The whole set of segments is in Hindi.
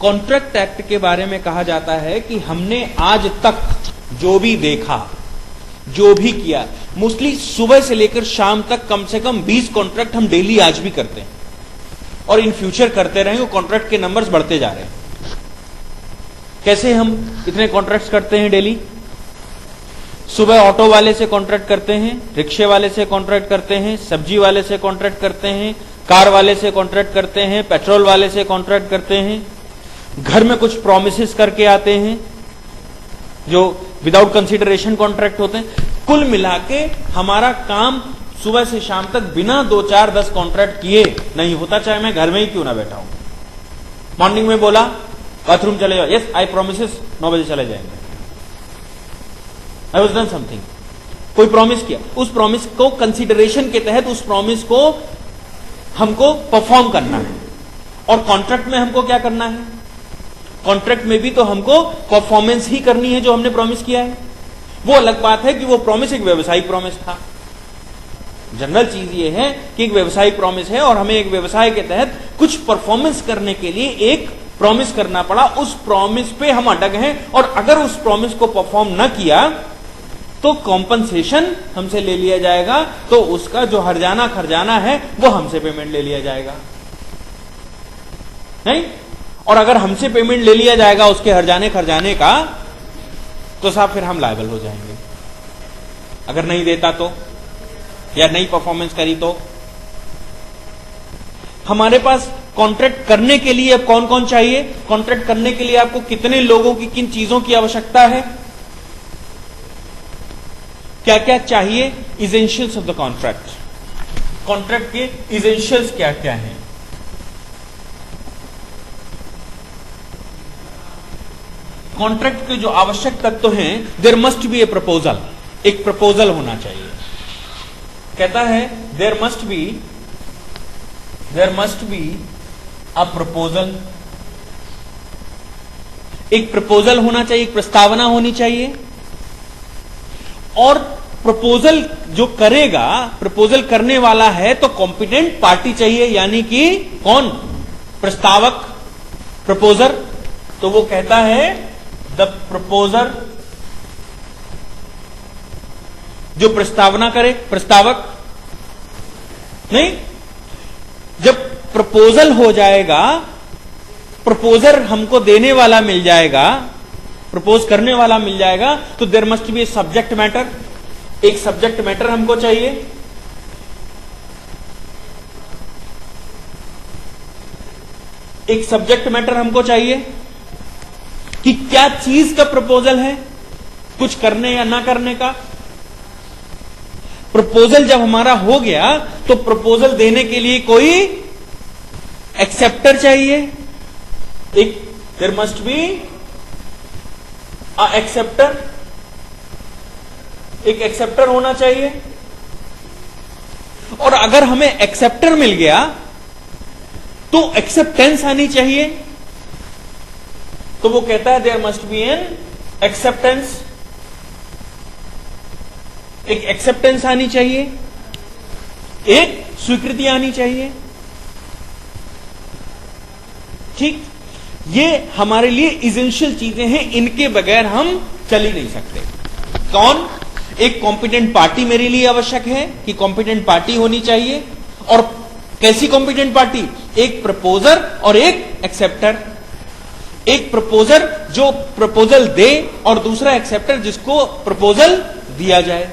कॉन्ट्रैक्ट एक्ट के बारे में कहा जाता है कि हमने आज तक जो भी देखा, जो भी किया, मोस्टली सुबह से लेकर शाम तक कम से कम 20 कॉन्ट्रैक्ट हम डेली आज भी करते हैं और इन फ्यूचर करते रहेंगे। कॉन्ट्रैक्ट के नंबर्स बढ़ते जा रहे हैं। कैसे हम इतने कॉन्ट्रैक्ट्स करते हैं डेली? सुबह ऑटो वाले से कॉन्ट्रैक्ट करते हैं, रिक्शे वाले से कॉन्ट्रैक्ट करते हैं, सब्जी वाले से कॉन्ट्रैक्ट करते हैं, कार वाले से कॉन्ट्रैक्ट करते हैं, पेट्रोल वाले से कॉन्ट्रैक्ट करते हैं, घर में कुछ प्रॉमिसेस करके आते हैं जो विदाउट कंसीडरेशन कॉन्ट्रैक्ट होते हैं। कुल मिला के हमारा काम सुबह से शाम तक बिना 2, 4, 10 कॉन्ट्रैक्ट किए नहीं होता, चाहे मैं घर में ही क्यों ना बैठा हूं। मॉर्निंग में बोला बाथरूम चले जाओ, यस आई प्रोमिसेस 9 बजे चले जाएंगे, आई वॉज डन समथिंग। कोई प्रॉमिस किया, उस प्रॉमिस को कंसीडरेशन के तहत उस प्रॉमिस को हमको परफॉर्म करना है। और कॉन्ट्रैक्ट में हमको क्या करना है? कॉन्ट्रैक्ट में भी तो हमको परफॉर्मेंस ही करनी है जो हमने प्रॉमिस किया है। वो अलग बात है कि वो प्रॉमिस एक व्यवसायिक प्रॉमिस था। जनरल चीज ये है कि एक व्यवसायिक प्रॉमिस है और हमें एक व्यवसाय के तहत कुछ परफॉर्मेंस करने के लिए एक प्रॉमिस करना पड़ा। उस प्रॉमिस पे हम अटक हैं और अगर उस प्रॉमिस को परफॉर्म न किया तो कॉम्पनसेशन हमसे ले लिया जाएगा, तो उसका जो हर्जाना खर्जाना है वो हमसे पेमेंट ले लिया जाएगा, नहीं? और अगर हमसे पेमेंट ले लिया जाएगा उसके हर्जाने खर्जाने का, तो साहब फिर हम लायबल हो जाएंगे। अगर नहीं देता तो, या नहीं परफॉर्मेंस करी तो। हमारे पास कॉन्ट्रैक्ट करने के लिए अब कौन कौन चाहिए? कॉन्ट्रैक्ट करने के लिए आपको कितने लोगों की, किन चीजों की आवश्यकता है, क्या क्या चाहिए? Essentials of the contract. Contract के इसेंशियल्स क्या क्या हैं? कॉन्ट्रैक्ट के जो आवश्यक तत्व हैं, there must be a proposal. एक प्रपोजल होना चाहिए। कहता है there must be a proposal. एक प्रपोजल होना चाहिए, एक प्रस्तावना होनी चाहिए। और प्रपोजल जो करेगा, प्रपोजल करने वाला है तो कॉम्पिटेंट पार्टी चाहिए, यानी कि कौन? प्रस्तावक, प्रपोजर। तो वो कहता है द प्रपोजर, जो प्रस्तावना करे, प्रस्तावक। नहीं, जब प्रपोजल हो जाएगा, प्रपोजर हमको देने वाला मिल जाएगा, प्रपोज करने वाला मिल जाएगा, तो there must be a subject matter. एक सब्जेक्ट मैटर हमको चाहिए। एक सब्जेक्ट मैटर हमको चाहिए कि क्या चीज का प्रपोजल है, कुछ करने या ना करने का। प्रपोजल जब हमारा हो गया तो प्रपोजल देने के लिए कोई एक्सेप्टर चाहिए। एक देयर मस्ट बी एक्सेप्टर, एक एक्सेप्टर होना चाहिए। और अगर हमें एक्सेप्टर मिल गया तो एक्सेप्टेंस आनी चाहिए। तो वो कहता है there must be an acceptance. एक एक्सेप्टेंस आनी चाहिए, एक स्वीकृति आनी चाहिए। ठीक, ये हमारे लिए इसेंशियल चीजें हैं, इनके बगैर हम चल ही नहीं सकते। कौन? एक कॉम्पिटेंट पार्टी मेरे लिए आवश्यक है कि कॉम्पिटेंट पार्टी होनी चाहिए। और कैसी कॉम्पिटेंट पार्टी? एक प्रपोजर और एक एक्सेप्टर। एक प्रपोजर जो प्रपोजल दे और दूसरा एक्सेप्टर जिसको प्रपोजल दिया जाए।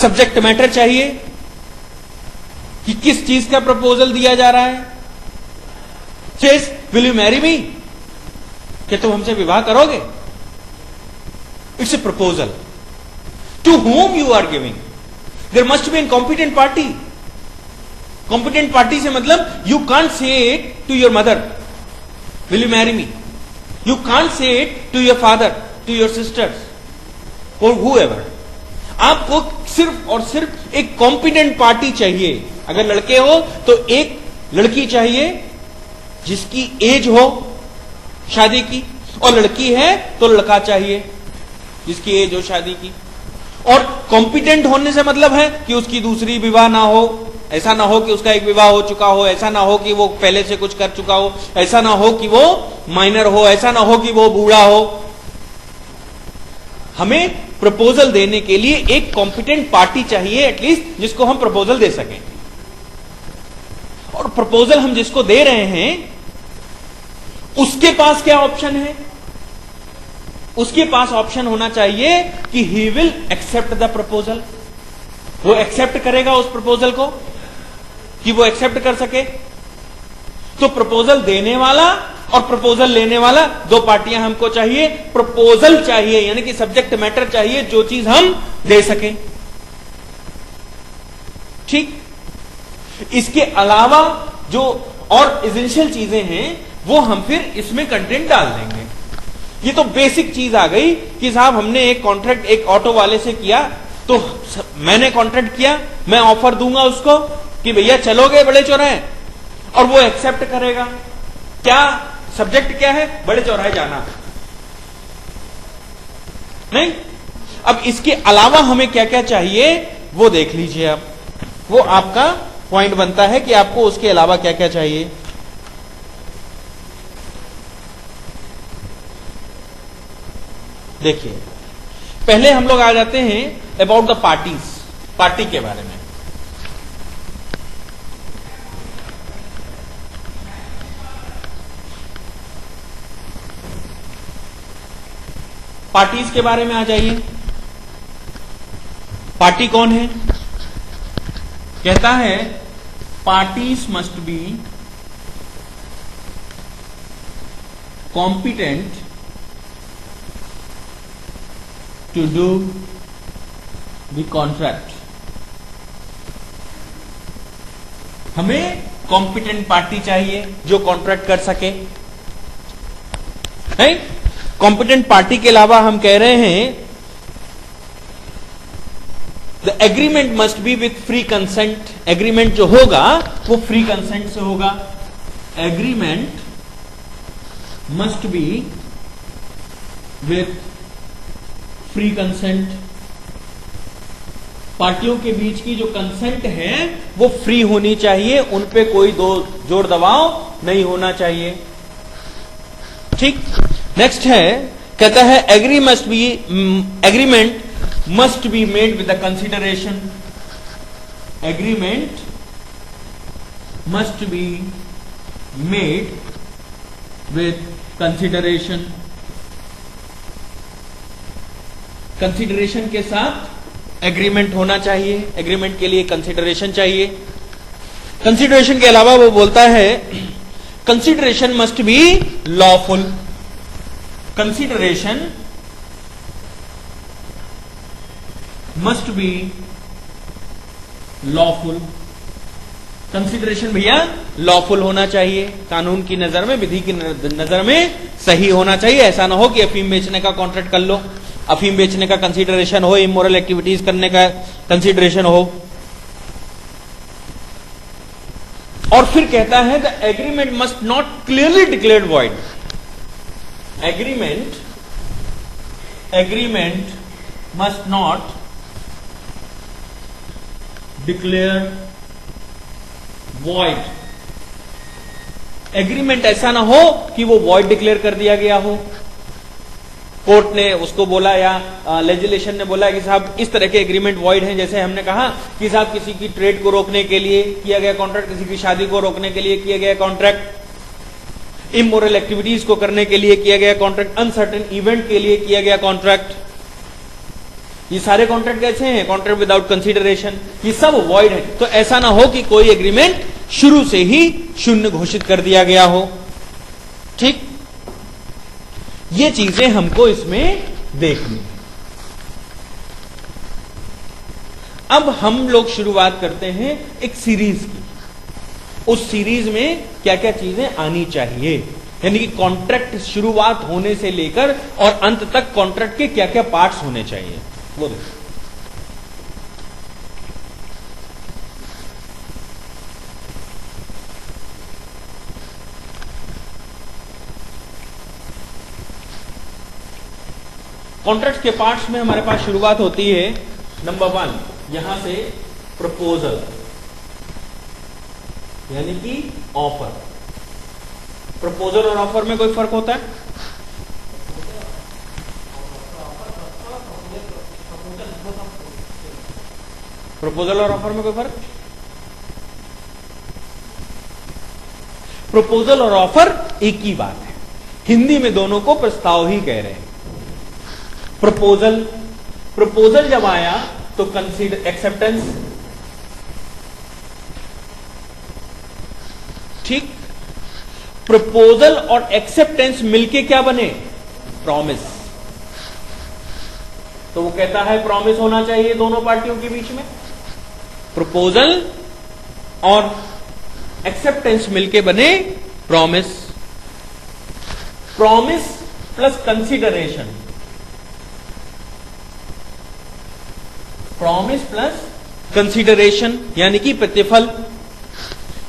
सब्जेक्ट मैटर चाहिए कि किस चीज का प्रपोजल दिया जा रहा है। Says will you marry me, क्या तुम हमसे विवाह करोगे? It's a proposal. To whom you are giving? There must be a competent party. Competent party से मतलब you can't say it to your mother, will you marry me? You can't say it to your father, to your sisters, or whoever. आपको सिर्फ और सिर्फ एक कॉम्पिटेंट पार्टी चाहिए। अगर लड़के हो तो एक लड़की चाहिए जिसकी एज हो शादी की, और लड़की है तो लड़का चाहिए जिसकी एज हो शादी की। और कॉम्पिटेंट होने से मतलब है कि उसकी दूसरी विवाह ना हो, ऐसा ना हो कि उसका एक विवाह हो चुका हो, ऐसा ना हो कि वो पहले से कुछ कर चुका हो, ऐसा ना हो कि वो माइनर हो, ऐसा ना हो कि वो बूढ़ा हो। हमें प्रपोजल देने के लिए एक कॉम्पिटेंट पार्टी चाहिए एटलीस्ट, जिसको हम प्रपोजल दे सकें। और प्रपोजल हम जिसको दे रहे हैं उसके पास क्या ऑप्शन है? उसके पास ऑप्शन होना चाहिए कि he will accept the proposal. वो एक्सेप्ट करेगा उस प्रपोजल को, कि वो एक्सेप्ट कर सके। तो प्रपोजल देने वाला और प्रपोजल लेने वाला, दो पार्टियां हमको चाहिए। प्रपोजल चाहिए यानी कि सब्जेक्ट मैटर चाहिए, जो चीज हम दे सके। ठीक। इसके अलावा जो और एसेंशियल चीजें हैं वो हम फिर इसमें कंटेंट डाल देंगे। ये तो बेसिक चीज आ गई कि साहब हमने एक कॉन्ट्रैक्ट एक ऑटो वाले से किया, तो मैंने कॉन्ट्रैक्ट किया, मैं ऑफर दूंगा उसको कि भैया चलोगे बड़े चौराहे, और वो एक्सेप्ट करेगा। क्या सब्जेक्ट क्या है? बड़े चौराहे जाना। नहीं, अब इसके अलावा हमें क्या क्या चाहिए वो देख लीजिए। अब वो आपका पॉइंट बनता है कि आपको उसके अलावा क्या क्या चाहिए। देखिए, पहले हम लोग आ जाते हैं अबाउट द पार्टीज, पार्टी के बारे में। पार्टीज के बारे में आ जाइए। पार्टी कौन है? कहता है parties must be competent to do the contract। हमें कॉम्पिटेंट पार्टी चाहिए जो कॉन्ट्रैक्ट कर सके। है कॉम्पिटेंट पार्टी के अलावा हम कह रहे हैं the agreement must be with free consent. Agreement जो होगा वो फ्री कंसेंट से होगा। Agreement must be with free consent. पार्टियों के बीच की जो कंसेंट है वो फ्री होनी चाहिए, उन पे कोई दो जोर दबाव नहीं होना चाहिए। ठीक। नेक्स्ट है, कहता है agreement must be made with the consideration. Agreement must be made with consideration. Consideration के साथ एग्रीमेंट होना चाहिए। एग्रीमेंट के लिए कंसिडरेशन चाहिए। कंसिडरेशन के अलावा वो बोलता है consideration must be lawful. Consideration must be lawful. Consideration भैया लॉफुल होना चाहिए, कानून की नजर में, विधि की नजर में सही होना चाहिए। ऐसा ना हो कि अफीम बेचने का कॉन्ट्रैक्ट कर लो, अफीम बेचने का कंसीडरेशन हो, इमोरल एक्टिविटीज करने का कंसीडरेशन हो। और फिर कहता है the agreement must not clearly declared void. Agreement must not declare void. Agreement ऐसा ना हो कि वो वॉइड डिक्लेयर कर दिया गया हो। कोर्ट ने उसको बोला या लेजिस्लेशन ने बोला कि साहब इस तरह के एग्रीमेंट वॉइड हैं। जैसे हमने कहा कि साहब किसी की ट्रेड को रोकने के लिए किया गया कॉन्ट्रैक्ट, किसी की शादी को रोकने के लिए किया गया कॉन्ट्रैक्ट, इमोरल एक्टिविटीज को करने के लिए किया गया कॉन्ट्रैक्ट, अनसर्टेन इवेंट के लिए किया गया कॉन्ट्रैक्ट, ये सारे कॉन्ट्रैक्ट कैसे हैं? कॉन्ट्रैक्ट विदाउट कंसीडरेशन, ये सब वॉइड है। तो ऐसा ना हो कि कोई एग्रीमेंट शुरू से ही शून्य घोषित कर दिया गया हो। ठीक, ये चीजें हमको इसमें देखनी। अब हम लोग शुरुआत करते हैं एक सीरीज की। उस सीरीज में क्या क्या चीजें आनी चाहिए, यानी कि कॉन्ट्रैक्ट शुरुआत होने से लेकर और अंत तक कॉन्ट्रैक्ट के क्या क्या पार्ट्स होने चाहिए वो देखो। कॉन्ट्रैक्ट के पार्ट्स में हमारे पास शुरुआत होती है नंबर 1 यहां से प्रपोजल। यानी कि ऑफर। प्रपोजल और ऑफर में कोई फर्क होता है? प्रपोजल और ऑफर में कोई फर्क? प्रपोजल और ऑफर एक ही बात है, हिंदी में दोनों को प्रस्ताव ही कह रहे हैं। प्रपोजल जब आया तो कंसीडर एक्सेप्टेंस, ठीक। प्रपोजल और एक्सेप्टेंस मिलके क्या बने? प्रॉमिस। तो वो कहता है प्रॉमिस होना चाहिए दोनों पार्टियों के बीच में। प्रपोजल और एक्सेप्टेंस मिलके बने promise. Promise plus consideration, promise plus consideration यानी कि प्रतिफल।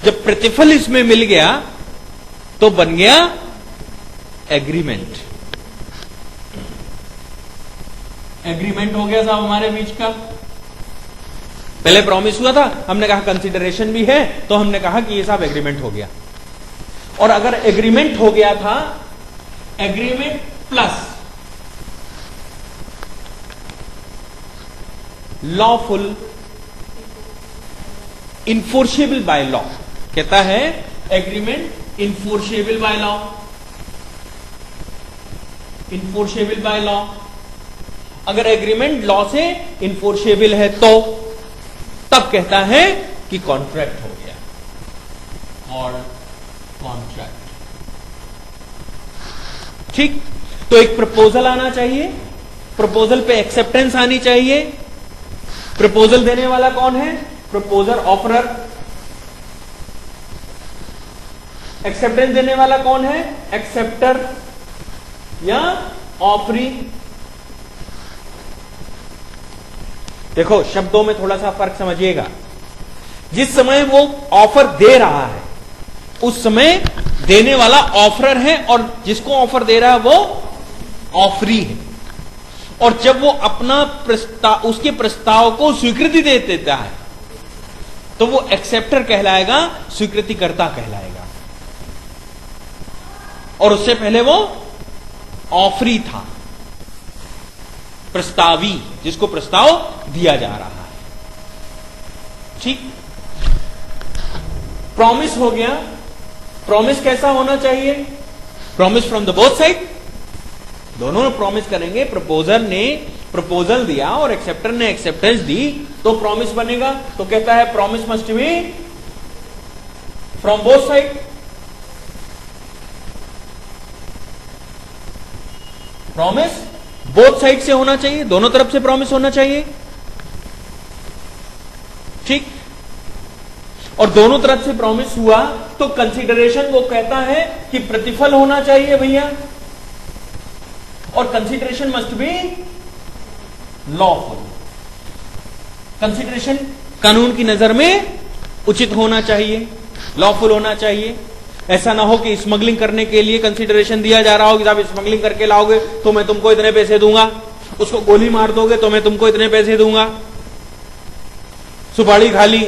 जब प्रतिफल इसमें मिल गया तो बन गया एग्रीमेंट। एग्रीमेंट हो गया साहब हमारे बीच का। पहले प्रॉमिस हुआ था, हमने कहा कंसीडरेशन भी है, तो हमने कहा कि ये साहब एग्रीमेंट हो गया। और अगर एग्रीमेंट हो गया था, agreement plus lawful enforceable by law, कहता है agreement enforceable by law, enforceable by law. अगर एग्रीमेंट लॉ से इन्फोर्सेबल है तो तब कहता है कि कॉन्ट्रैक्ट हो गया और कॉन्ट्रैक्ट, ठीक। तो एक प्रपोजल आना चाहिए, प्रपोजल पे एक्सेप्टेंस आनी चाहिए। प्रपोजल देने वाला कौन है? Proposer, offeror. एक्सेप्टेंस देने वाला कौन है? एक्सेप्टर या ऑफरी। देखो शब्दों में थोड़ा सा फर्क समझिएगा। जिस समय वो ऑफर दे रहा है उस समय देने वाला ऑफरर है और जिसको ऑफर दे रहा है वो ऑफरी है। और जब वो अपना प्रस्ताव, उसके प्रस्ताव को स्वीकृति दे देता है तो वो एक्सेप्टर कहलाएगा, स्वीकृतिकर्ता कहलाएगा। और उससे पहले वो ऑफरी था, प्रस्तावी, जिसको प्रस्ताव दिया जा रहा है, ठीक। प्रॉमिस हो गया। प्रॉमिस कैसा होना चाहिए? Promise from the both side, दोनों प्रॉमिस करेंगे। प्रपोजर ने प्रपोजल दिया और एक्सेप्टर ने एक्सेप्टेंस दी तो प्रॉमिस बनेगा। तो कहता है promise must be from both side. Promise both side से होना चाहिए, दोनों तरफ से प्रॉमिस होना चाहिए, ठीक। और दोनों तरफ से प्रॉमिस हुआ तो कंसीडरेशन वो कहता है कि प्रतिफल होना चाहिए भैया, और consideration must be lawful. Consideration कानून की नजर में उचित होना चाहिए, लॉफुल होना चाहिए। ऐसा ना हो कि स्मगलिंग करने के लिए कंसीडरेशन दिया जा रहा हो कि साहब स्मगलिंग करके लाओगे तो मैं तुमको इतने पैसे दूंगा, उसको गोली मार दोगे तो मैं तुमको इतने पैसे दूंगा, सुपारी खा ली